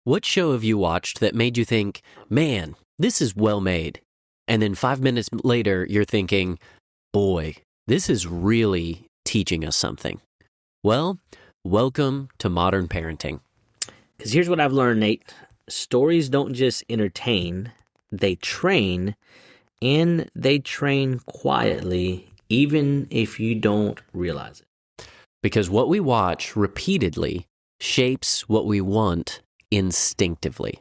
What show have you watched that made you think, man, this is well made? And then 5 minutes later, you're thinking, boy, this is really teaching us something. Well, welcome to modern parenting. Because here's what I've learned, Nate. Stories don't just entertain, they train, and they train quietly, even if you don't realize it. Because what we watch repeatedly shapes what we want instinctively.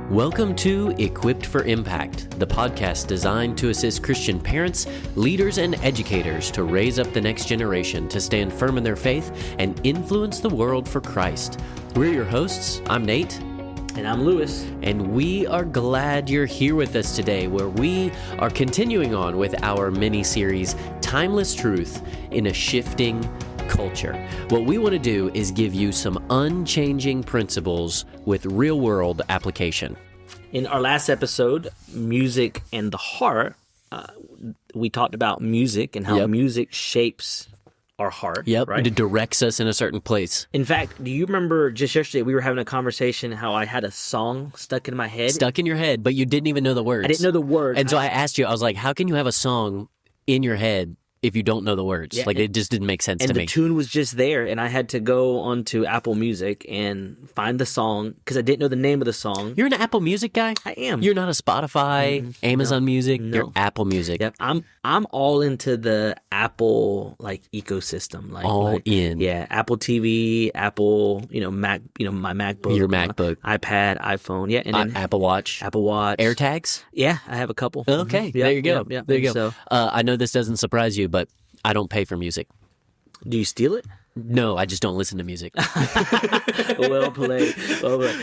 Welcome to Equipped for Impact, the podcast designed to assist Christian parents, leaders, and educators to raise up the next generation to stand firm in their faith and influence the world for Christ. We're your hosts. I'm Nate. And I'm Lewis. And we are glad you're here with us today, where we are continuing on with our mini-series, Timeless Truth in a Shifting Culture. What we want to do is give you some unchanging principles with real-world application. In our last episode, Music and the Heart, we talked about music and how music shapes our heart. Right? It directs us in a certain place. In fact, do you remember just yesterday we were having a conversation how I had a song stuck in my head? Stuck in your head, but you didn't even know the words. I didn't know the words. And so I asked you, I was like, how can you have a song in your head if you don't know the words? Yeah, it just didn't make sense to me. And the tune was just there, and I had to go onto Apple Music and find the song because I didn't know the name of the song. You're an Apple Music guy? I am. You're not a Spotify, Amazon Music? No. You're Apple Music. Yep. I'm all into the Apple ecosystem. All in. Yeah, Apple TV, Apple, Mac, my MacBook. Your MacBook. iPad, iPhone. Yeah, and then Apple Watch. Apple Watch. AirTags? Yeah, I have a couple. Okay, there you go. Yep. There you go. So, I know this doesn't surprise you, but I don't pay for music. do you steal it? No, I just don't listen to music. Well played.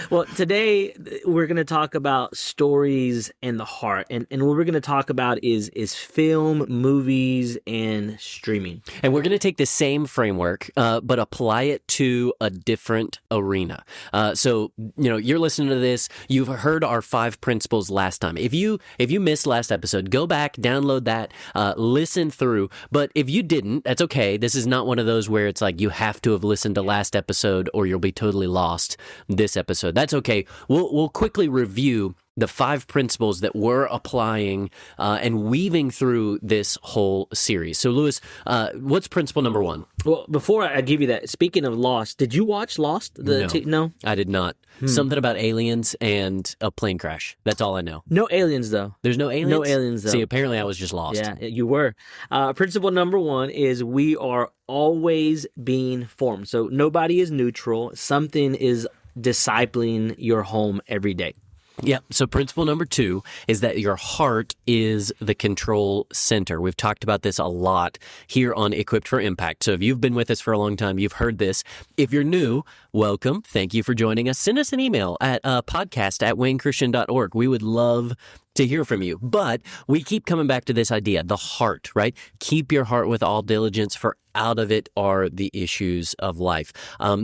Well, today we're going to talk about stories and the heart. And what we're going to talk about is film, movies, and streaming. And we're going to take the same framework, but apply it to a different arena. So, you're listening to this. You've heard our 5 principles last time. If you missed last episode, go back, download that, listen through. But if you didn't, that's okay. This is not one of those where it's like you have to have listened to last episode or you'll be totally lost this episode. That's okay. We'll quickly review the 5 principles that we're applying and weaving through this whole series. So, Lewis, what's principle number 1? Well, before I give you that, speaking of Lost, did you watch Lost? No, I did not. Something about aliens and a plane crash. That's all I know. No aliens, though. There's no aliens? No aliens, though. See, apparently I was just lost. Yeah, you were. Principle number 1 is we are always being formed. So nobody is neutral. Something is discipling your home every day. Yep. So principle number 2 is that your heart is the control center. We've talked about this a lot here on Equipped for Impact. So if you've been with us for a long time, you've heard this. If you're new, welcome. Thank you for joining us. Send us an email at podcast@wayneschristian.org. We would love to hear from you. But we keep coming back to this idea, the heart, right? Keep your heart with all diligence, for out of it are the issues of life.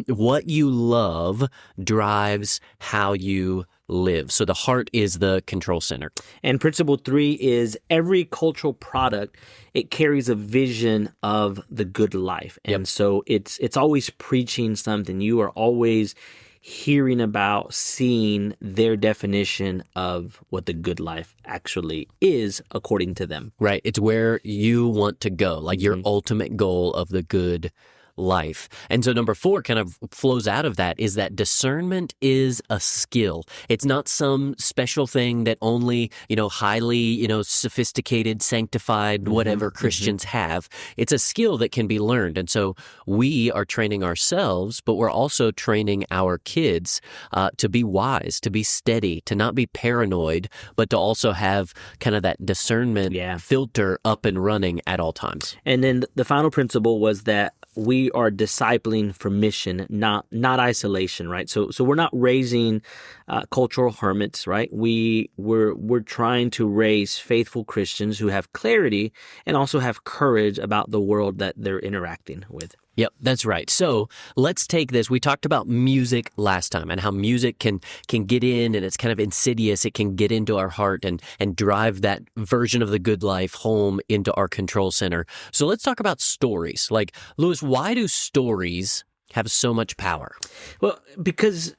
What you love drives how you live. So the heart is the control center. And principle 3 is every cultural product, it carries a vision of the good life. And so it's always preaching something. You are always hearing about, seeing their definition of what the good life actually is according to them. Right. It's where you want to go, like your ultimate goal of the good life. And so number 4 kind of flows out of that, is that discernment is a skill. It's not some special thing that only, highly, sophisticated, sanctified, whatever Christians have. It's a skill that can be learned. And so we are training ourselves, but we're also training our kids to be wise, to be steady, to not be paranoid, but to also have kind of that discernment filter up and running at all times. And then the final principle was that we are discipling for mission, not isolation, right? So we're not raising cultural hermits, right? We're trying to raise faithful Christians who have clarity and also have courage about the world that they're interacting with. Yep, that's right. So let's take this. We talked about music last time and how music can get in, and it's kind of insidious. It can get into our heart and drive that version of the good life home into our control center. So let's talk about stories. Like, Lewis, why do stories have so much power? Well, because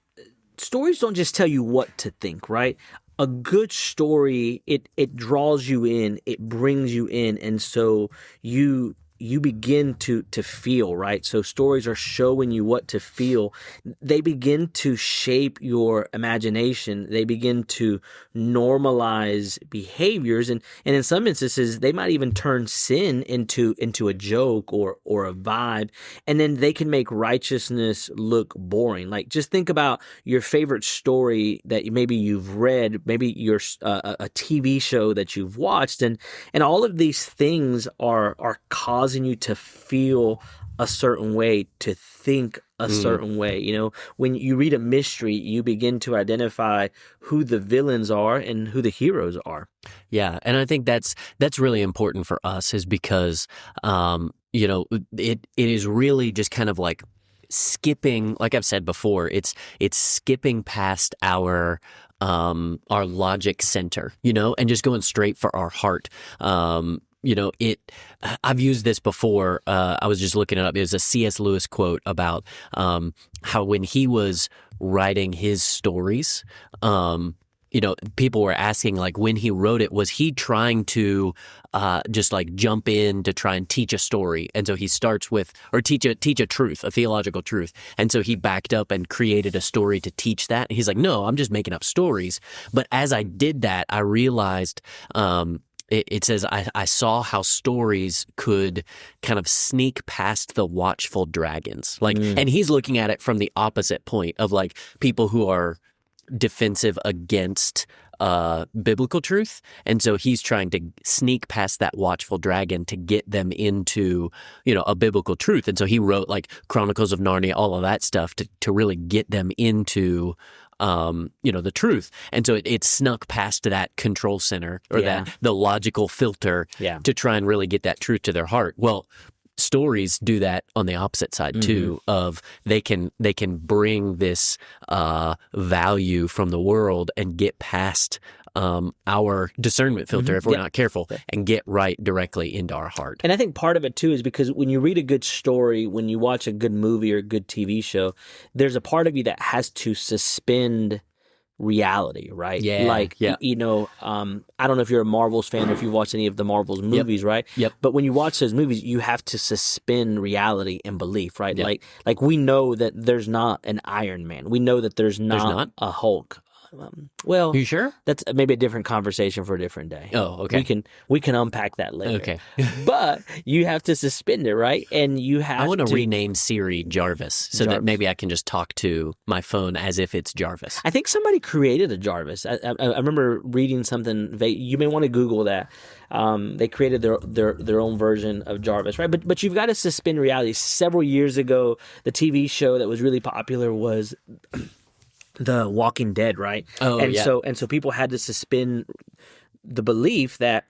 stories don't just tell you what to think, right? A good story, it draws you in, it brings you in, and so you begin to feel, right? So stories are showing you what to feel. They begin to shape your imagination. They begin to normalize behaviors, and in some instances, they might even turn sin into a joke or a vibe, and then they can make righteousness look boring. Like, just think about your favorite story that maybe you've read, maybe your a TV show that you've watched, and all of these things are causing you to feel a certain way, to think a certain way. You know, when you read a mystery, you begin to identify who the villains are and who the heroes are. Yeah, and I think that's really important for us, is because it is really just kind of like skipping, like I've said before, it's skipping past our logic center, and just going straight for our heart. I've used this before. I was just looking it up. It was a C.S. Lewis quote about how when he was writing his stories, people were asking, like, when he wrote it, was he trying to just like jump in to try and teach a story? And so he starts with, or teach a truth, a theological truth. And so he backed up and created a story to teach that. And he's like, no, I'm just making up stories. But as I did that, I realized, it says, I saw how stories could kind of sneak past the watchful dragons. Like, and he's looking at it from the opposite point of, like, people who are defensive against biblical truth. And so he's trying to sneak past that watchful dragon to get them into, a biblical truth. And so he wrote, like, Chronicles of Narnia, all of that stuff to really get them into the truth. And so it snuck past that control center, or the logical filter, to try and really get that truth to their heart. Well, stories do that on the opposite side too, of they can bring this value from the world and get past our discernment filter if we're not careful, and get right directly into our heart. And I think part of it too is because when you read a good story, when you watch a good movie or a good TV show, there's a part of you that has to suspend reality, right? Yeah. Like, I don't know if you're a Marvel's fan or if you've watched any of the Marvel's movies, right? Yep. But when you watch those movies, you have to suspend reality and belief, right? Yep. Like we know that there's not an Iron Man. We know that there's not a Hulk. Well, you sure? That's maybe a different conversation for a different day. Oh, okay. We can unpack that later. Okay. But you have to suspend it, right? And you have I want to rename Siri Jarvis so that maybe I can just talk to my phone as if it's Jarvis. I think somebody created a Jarvis. I remember reading something vague. You may want to Google that. They created their own version of Jarvis, right? But you've got to suspend reality. Several years ago, the TV show that was really popular was The Walking Dead, right? Oh, and so people had to suspend the belief that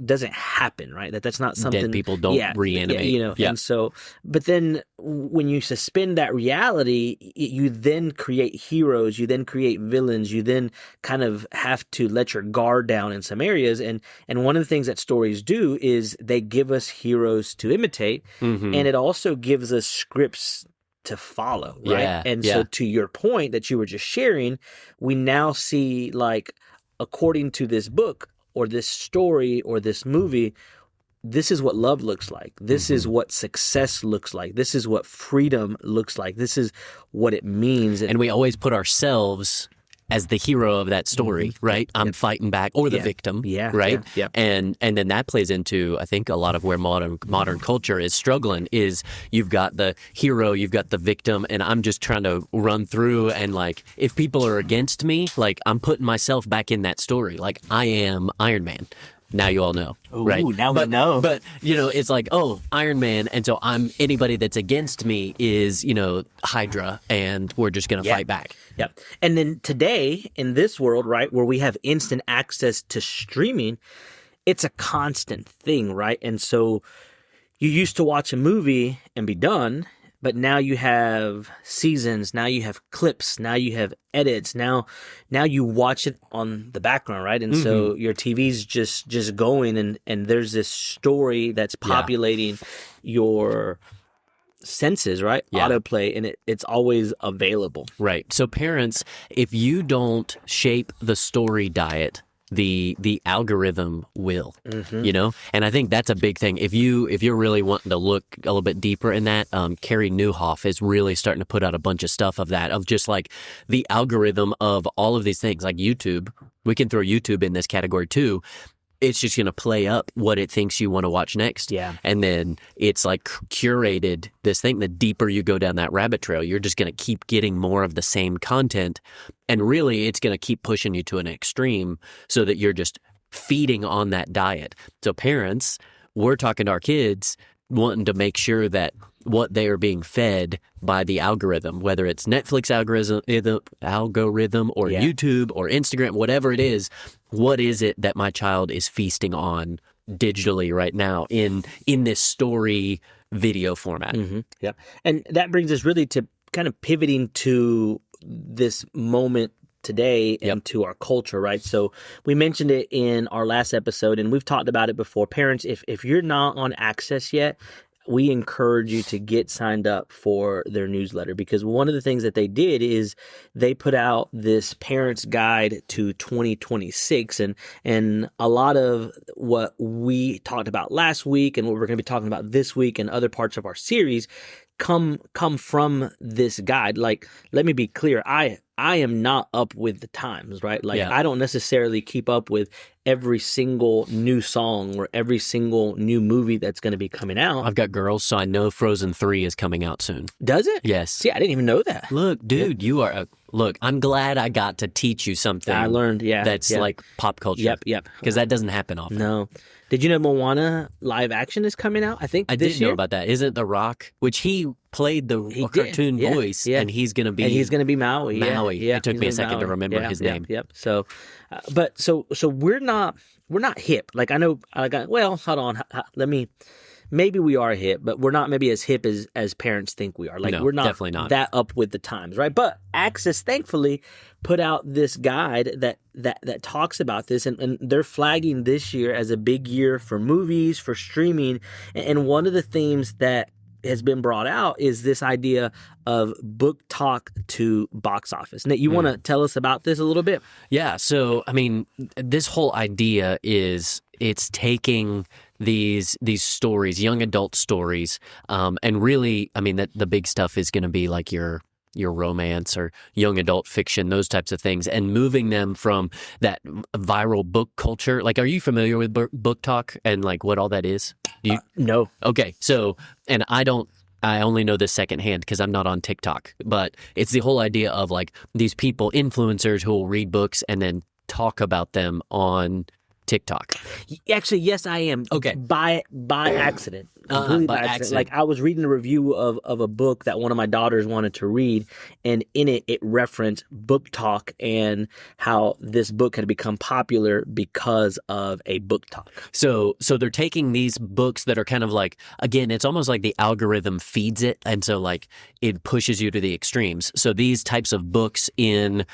doesn't happen, right? That's not something dead people don't reanimate. And so, but then when you suspend that reality, you then create heroes, you then create villains, you then kind of have to let your guard down in some areas. And one of the things that stories do is they give us heroes to imitate, and it also gives us scripts to follow, right? Yeah, and so to your point that you were just sharing, we now see, like, according to this book or this story or this movie, this is what love looks like. This is what success looks like. This is what freedom looks like. This is what it means. And we always put ourselves as the hero of that story, right? I'm fighting back, or the victim, right? Yeah. And then that plays into, I think, a lot of where modern culture is struggling. Is you've got the hero, you've got the victim, and I'm just trying to run through, and, like, if people are against me, like, I'm putting myself back in that story. Like, I am Iron Man. Now you all know, right? Now we know. But, it's like, oh, Iron Man, and so anybody that's against me is, Hydra, and we're just going to fight back. Yeah. And then today, in this world, right, where we have instant access to streaming, it's a constant thing, right? And so you used to watch a movie and be done, but now you have seasons, now you have clips, now you have edits, now you watch it on the background, right? And so your TV's just going, and there's this story that's populating your senses, right? Autoplay, and it's always available. Right. So parents, if you don't shape the story diet, the algorithm will, and I think that's a big thing. If you're really wanting to look a little bit deeper in that, Carrie Newhoff is really starting to put out a bunch of stuff of that, of just like the algorithm of all of these things, like YouTube. We can throw YouTube in this category too. It's just going to play up what it thinks you want to watch next. Yeah. And then it's like curated this thing. The deeper you go down that rabbit trail, you're just going to keep getting more of the same content. And really, it's going to keep pushing you to an extreme so that you're just feeding on that diet. So parents, we're talking to our kids, wanting to make sure that what they are being fed by the algorithm, whether it's Netflix algorithm or YouTube or Instagram, whatever it is, what is it that my child is feasting on digitally right now in this story video format? Yep. And that brings us really to kind of pivoting to this moment today and to our culture, right? So we mentioned it in our last episode, and we've talked about it before. Parents, if you're not on Access yet, we encourage you to get signed up for their newsletter, because one of the things that they did is they put out this parents guide to 2026, and a lot of what we talked about last week and what we're going to be talking about this week and other parts of our series come from this guide. Like, let me be clear, I am not up with the times, right? Like, I don't necessarily keep up with every single new song or every single new movie that's going to be coming out. I've got girls, so I know Frozen 3 is coming out soon. Does it? Yes. See, I didn't even know that. Look, dude, you are look, I'm glad I got to teach you something. I learned, that's like pop culture. Yep. Because that doesn't happen often. No. Did you know Moana live action is coming out? I think I this did year? know about that. Isn't The Rock, which he played the cartoon voice, and he's going to be Maui. Maui. Yeah. It took me a second to remember his name. Yep. So, but we're not hip. Like, I know. Well, hold on. Maybe we are hip, but we're not maybe as hip as parents think we are. Like, no, we're not, definitely not that up with the times, right? But Access, thankfully, put out this guide that talks about this, and they're flagging this year as a big year for movies, for streaming, and one of the themes that has been brought out is this idea of BookTok to box office. Nate, you want to tell us about this a little bit? Yeah. So, I mean, this whole idea is it's taking these stories, young adult stories, and really, I mean, the big stuff is going to be like your romance or young adult fiction, those types of things, and moving them from that viral book culture. Like, are you familiar with BookTok and like what all that is? No. Okay. So, and I only know this secondhand because I'm not on TikTok, but it's the whole idea of like these people, influencers who will read books and then talk about them on TikTok. Actually, yes, I am. Okay. By accident. Completely by accident. Like, I was reading a review of a book that one of my daughters wanted to read, and in it referenced BookTok and how this book had become popular because of a BookTok. So they're taking these books that are kind of like, again, it's almost like the algorithm feeds it, and so like it pushes you to the extremes. So these types of books in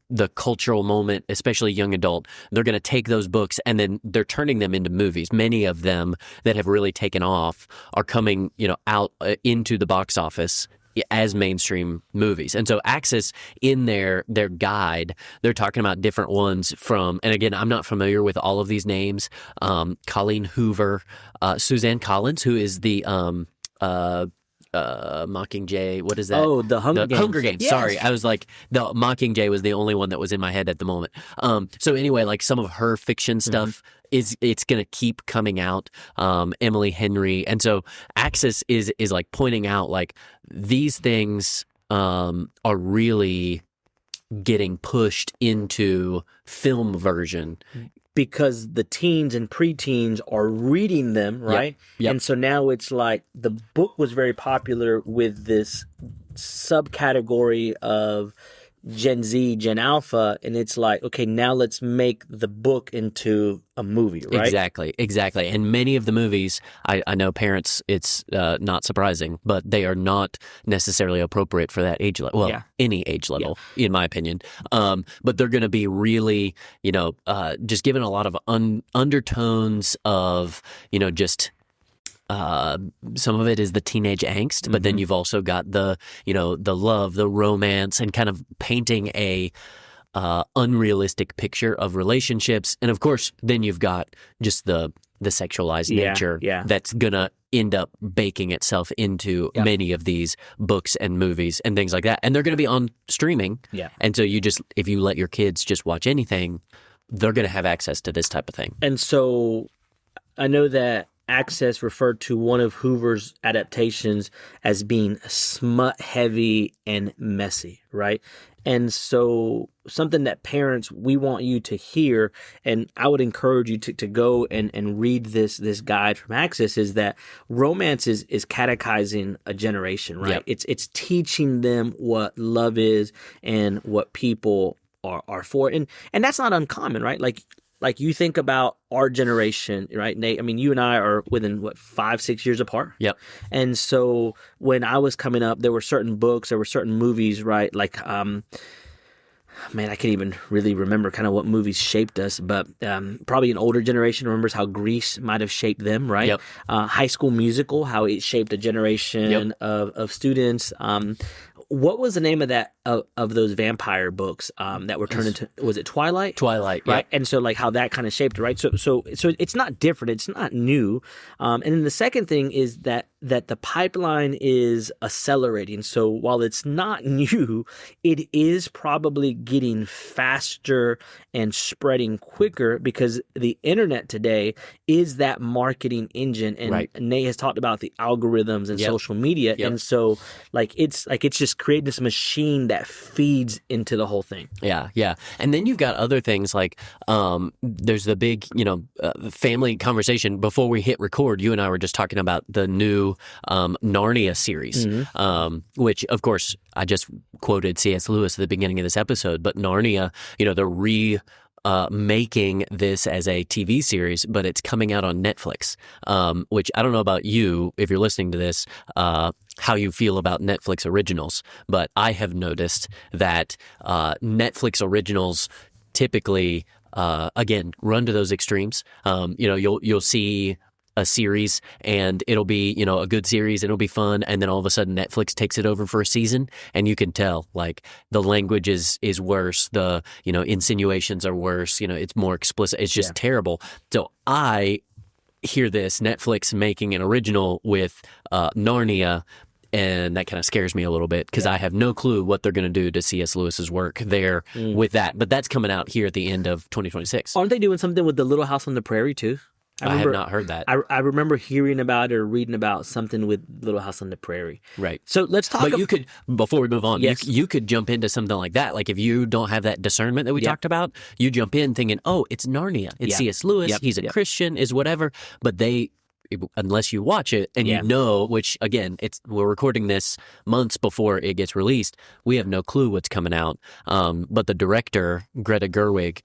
the cultural moment, especially young adult, they're going to take those books and then they're turning them into movies. Many of them that have really taken off are coming, out into the box office as mainstream movies. And so Access, in their guide, they're talking about different ones from, and again, I'm not familiar with all of these names, Colleen Hoover, Suzanne Collins, who is the Mockingjay, what is that? Oh, the Hunger Games. Yes. Sorry, I was like, the Mockingjay was the only one that was in my head at the moment. So anyway, like some of her fiction stuff it's going to keep coming out. Emily Henry, and so Access is like pointing out like these things are really getting pushed into film version. Because the teens and preteens are reading them, right? Yep. And so now it's like the book was very popular with this subcategory of Gen Z, Gen Alpha, and it's like, okay, now let's make the book into a movie, right? Exactly. And many of the movies, I know parents, it's not surprising, but they are not necessarily appropriate for that age level. Well, any age level, in my opinion. But they're going to be really, just given a lot of undertones of, just some of it is the teenage angst, but then you've also got the love, the romance, and kind of painting a unrealistic picture of relationships. And of course, then you've got just the sexualized nature that's gonna end up baking itself into many of these books and movies and things like that. And they're gonna be on streaming. Yeah. And so if you let your kids just watch anything, they're gonna have access to this type of thing. And so I know that Access referred to one of Hoover's adaptations as being smut heavy and messy, right? And so something that parents, we want you to hear, and I would encourage you to go and read this guide from Access, is that romance is catechizing a generation, right? Yep. It's teaching them what love is and what people are for. And that's not uncommon, right? Like you think about our generation, right, Nate? I mean, you and I are within 5-6 years apart. Yep. And so when I was coming up, there were certain books, there were certain movies, right? Like, man, I can't even really remember kind of what movies shaped us, but probably an older generation remembers how Grease might have shaped them, right? Yep. High School Musical, how it shaped a generation of students. What was the name of that of those vampire books that were turned into? Was it Twilight? Twilight, right? Yeah. And so like how that kind of shaped it, right? So it's not different. It's not new. And then the second thing is that the pipeline is accelerating. So while it's not new, it is probably getting faster and spreading quicker because the internet today is that marketing engine. And Nate has talked about the algorithms and social media. And so it's just creating this machine that feeds into the whole thing. Yeah. And then you've got other things like there's the big, family conversation. Before we hit record, you and I were just talking about the new Narnia series, which, of course, I just quoted C.S. Lewis at the beginning of this episode. But Narnia, they're making this as a TV series, but it's coming out on Netflix, which I don't know about you, if you're listening to this, how you feel about Netflix originals, but I have noticed that Netflix originals typically, again, run to those extremes. You'll see a series and it'll be, a good series and it'll be fun. And then all of a sudden Netflix takes it over for a season and you can tell like the language is worse. The, insinuations are worse. It's more explicit. It's just terrible. So I hear this Netflix making an original with Narnia, and that kind of scares me a little bit because I have no clue what they're going to do to C.S. Lewis's work there with that. But that's coming out here at the end of 2026. Aren't they doing something with the Little House on the Prairie too? I have not heard that. I remember hearing about it or reading about something with Little House on the Prairie. Right. So let's talk. But you could, before we move on, you could jump into something like that. Like if you don't have that discernment that we talked about, you jump in thinking, oh, it's Narnia. It's C.S. Lewis. He's a Christian, is whatever. But unless you watch it and which again, we're recording this months before it gets released, we have no clue what's coming out. But the director, Greta Gerwig,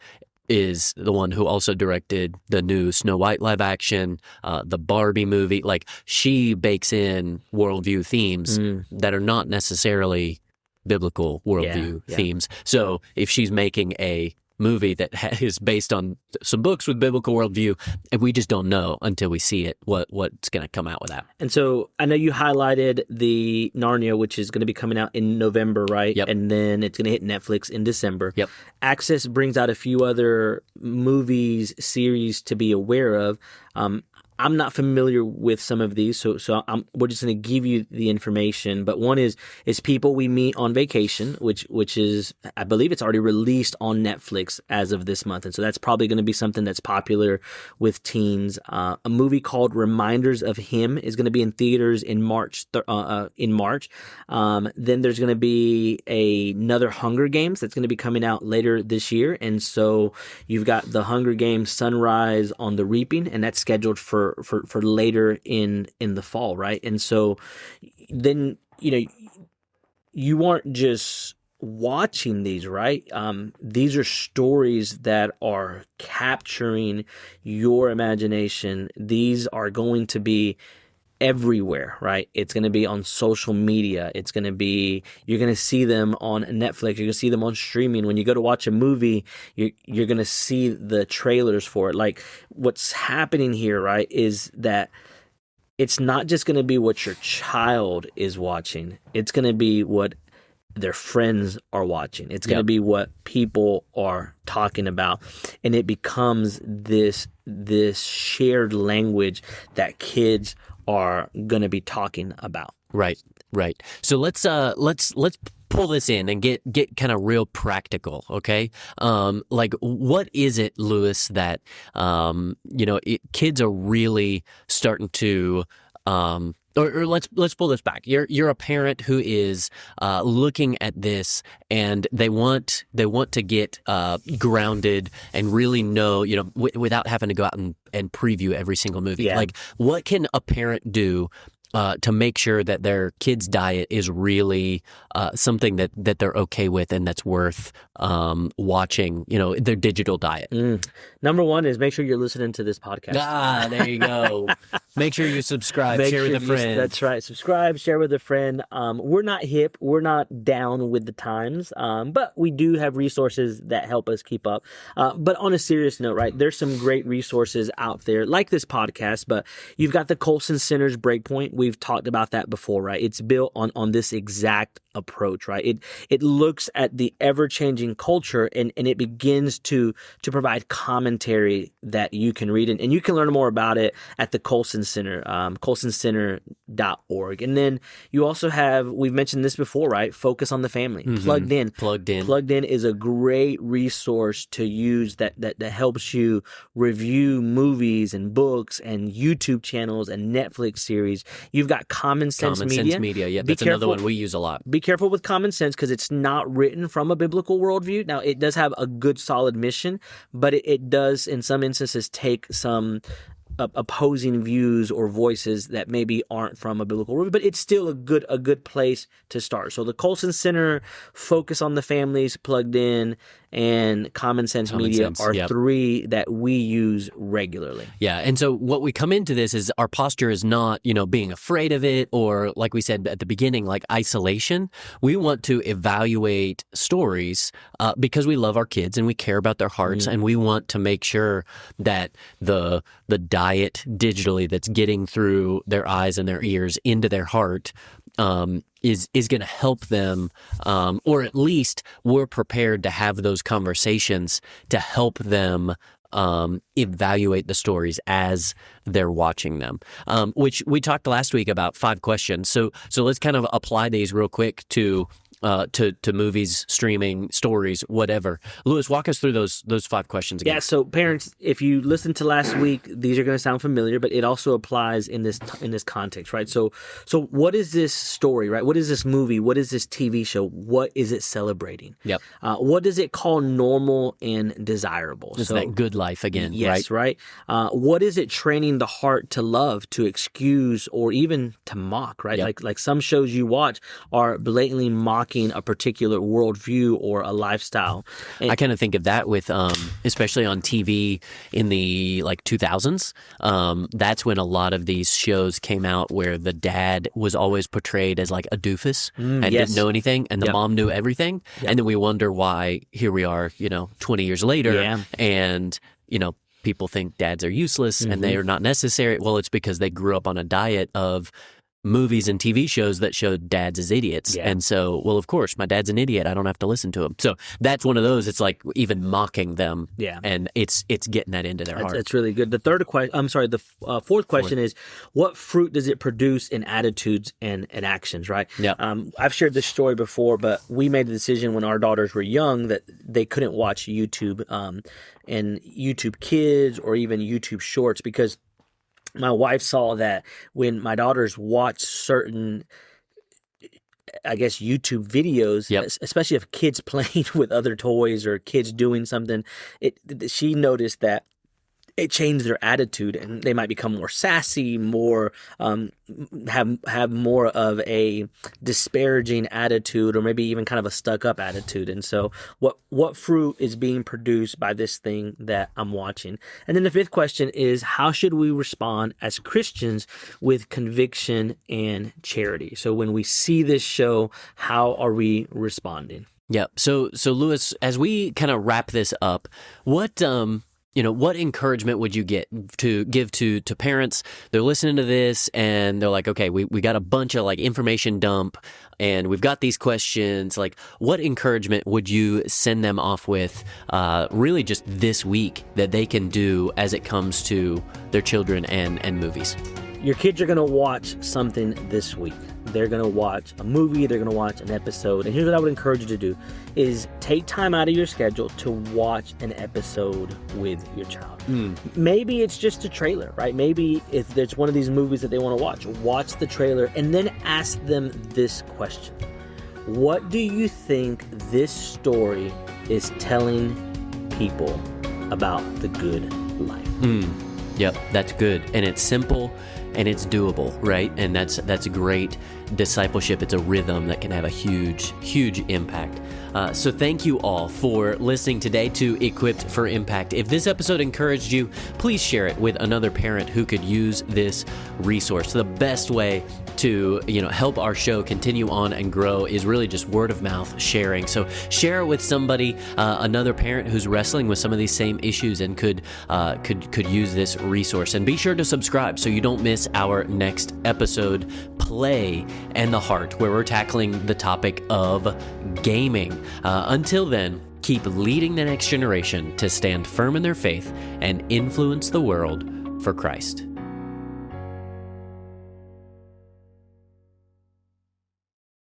is the one who also directed the new Snow White live action, the Barbie movie. Like she bakes in worldview themes that are not necessarily biblical worldview themes. So if she's making a movie that is based on some books with biblical worldview, and we just don't know until we see it what's going to come out with that. And so I know you highlighted the Narnia, which is going to be coming out in November, right? Yep. And then it's going to hit Netflix in December. Yep. Access brings out a few other movies, series to be aware of. I'm not familiar with some of these, so we're just going to give you the information. But one is People We Meet on Vacation, which is, I believe it's already released on Netflix as of this month, and so that's probably going to be something that's popular with teens. A movie called Reminders of Him is going to be in theaters in March. Then there's going to be another Hunger Games that's going to be coming out later this year, and so you've got the Hunger Games Sunrise on the Reaping, and that's scheduled for later in the fall, right? And so then you aren't just watching these, right? These are stories that are capturing your imagination. These are going to be everywhere, right? It's going to be on social media. It's going to be, you're going to see them on Netflix. You're going to see them on streaming. When you go to watch a movie, you're going to see the trailers for it. Like, what's happening here, right, is that it's not just going to be what your child is watching. It's going to be what their friends are watching. It's going to be what people are talking about, and it becomes this shared language that kids are going to be talking about. Right. So let's pull this in and get kind of real practical, okay? Like, what is it, Lewis, that kids are really starting to or let's pull this back. You're a parent who is looking at this, and they want to get grounded and really know, without having to go out and preview every single movie. Yeah. Like, what can a parent do to make sure that their kid's diet is really something that they're okay with and that's worth watching, their digital diet? Number one is make sure you're listening to this podcast. There you go. Make sure you subscribe, share with a friend. That's right. Subscribe, share with a friend. We're not hip. We're not down with the times, but we do have resources that help us keep up. But on a serious note, right, there's some great resources out there like this podcast, but you've got the Colson Center's Breakpoint. We've talked about that before, right? It's built on this exact approach, right? It looks at the ever-changing culture and it begins to provide commentary that you can read. And you can learn more about it at the Colson Center, colsoncenter.org. And then you also have, we've mentioned this before, right? Focus on the Family. Plugged In. Plugged In is a great resource to use that helps you review movies and books and YouTube channels and Netflix series. You've got Common Sense Media. Yeah, that's another one we use a lot. Be careful with Common Sense because it's not written from a biblical worldview. Now, it does have a good, solid mission, but it does, in some instances, take some opposing views or voices that maybe aren't from a biblical worldview, but it's still a good place to start. So the Colson Center, Focus on the Families, Plugged In, and Common Sense Media are three that we use regularly. Yeah, and so what we come into this is our posture is not, being afraid of it or, like we said at the beginning, like isolation. We want to evaluate stories because we love our kids and we care about their hearts, and we want to make sure that the diet digitally that's getting through their eyes and their ears into their heart is going to help them, or at least we're prepared to have those conversations to help them evaluate the stories as they're watching them, which we talked last week about 5 questions. So let's kind of apply these real quick to movies, streaming, stories, whatever. Lewis, walk us through those 5 questions again. Yeah, so parents, if you listened to last week, these are going to sound familiar, but it also applies in this context, right? So what is this story, right? What is this movie? What is this TV show? What is it celebrating? Yep. What does it call normal and desirable? It's that good life again, yes, right? What is it training the heart to love, to excuse, or even to mock, right? Yep. Like some shows you watch are blatantly mocking a particular worldview or a lifestyle. And I kind of think of that with, especially on TV in the 2000s. That's when a lot of these shows came out where the dad was always portrayed as like a doofus and didn't know anything, and the mom knew everything. Yep. And then we wonder why here we are, 20 years later, and people think dads are useless and they are not necessary. Well, it's because they grew up on a diet of movies and TV shows that showed dads as idiots. Yeah. And so, well, of course, my dad's an idiot. I don't have to listen to him. So that's one of those. It's like even mocking them. Yeah. And it's getting that into their heart. That's really good. The fourth question is, what fruit does it produce in attitudes and actions, right? Yeah. I've shared this story before, but we made the decision when our daughters were young that they couldn't watch YouTube and YouTube Kids or even YouTube Shorts because my wife saw that when my daughters watch certain, I guess, YouTube videos, especially of kids playing with other toys or kids doing something, she noticed that it changed their attitude, and they might become more sassy, more have more of a disparaging attitude, or maybe even kind of a stuck-up attitude. And so, what fruit is being produced by this thing that I'm watching? And then the fifth question is, how should we respond as Christians with conviction and charity? So when we see this show, how are we responding? Yeah. So Lewis, as we kind of wrap this up, what encouragement would you give to parents? They're listening to this and they're like, okay, we got a bunch of like information dump and we've got these questions. Like, what encouragement would you send them off with, really just this week that they can do as it comes to their children and movies? Your kids are going to watch something this week. They're going to watch a movie, they're going to watch an episode. And here's what I would encourage you to do is take time out of your schedule to watch an episode with your child. Maybe it's just a trailer, right? Maybe if there's one of these movies that they want to watch the trailer and then ask them this question. What do you think this story is telling people about the good life? Yep, that's good. And it's simple and it's doable, right? And that's great discipleship. It's a rhythm that can have a huge, huge impact. So thank you all for listening today to Equipped for Impact. If this episode encouraged you, please share it with another parent who could use this resource. The best way to help our show continue on and grow is really just word of mouth sharing. So share it with somebody, another parent who's wrestling with some of these same issues and could use this resource. And be sure to subscribe so you don't miss our next episode, Play and the Heart, where we're tackling the topic of gaming. Until then, keep leading the next generation to stand firm in their faith and influence the world for Christ.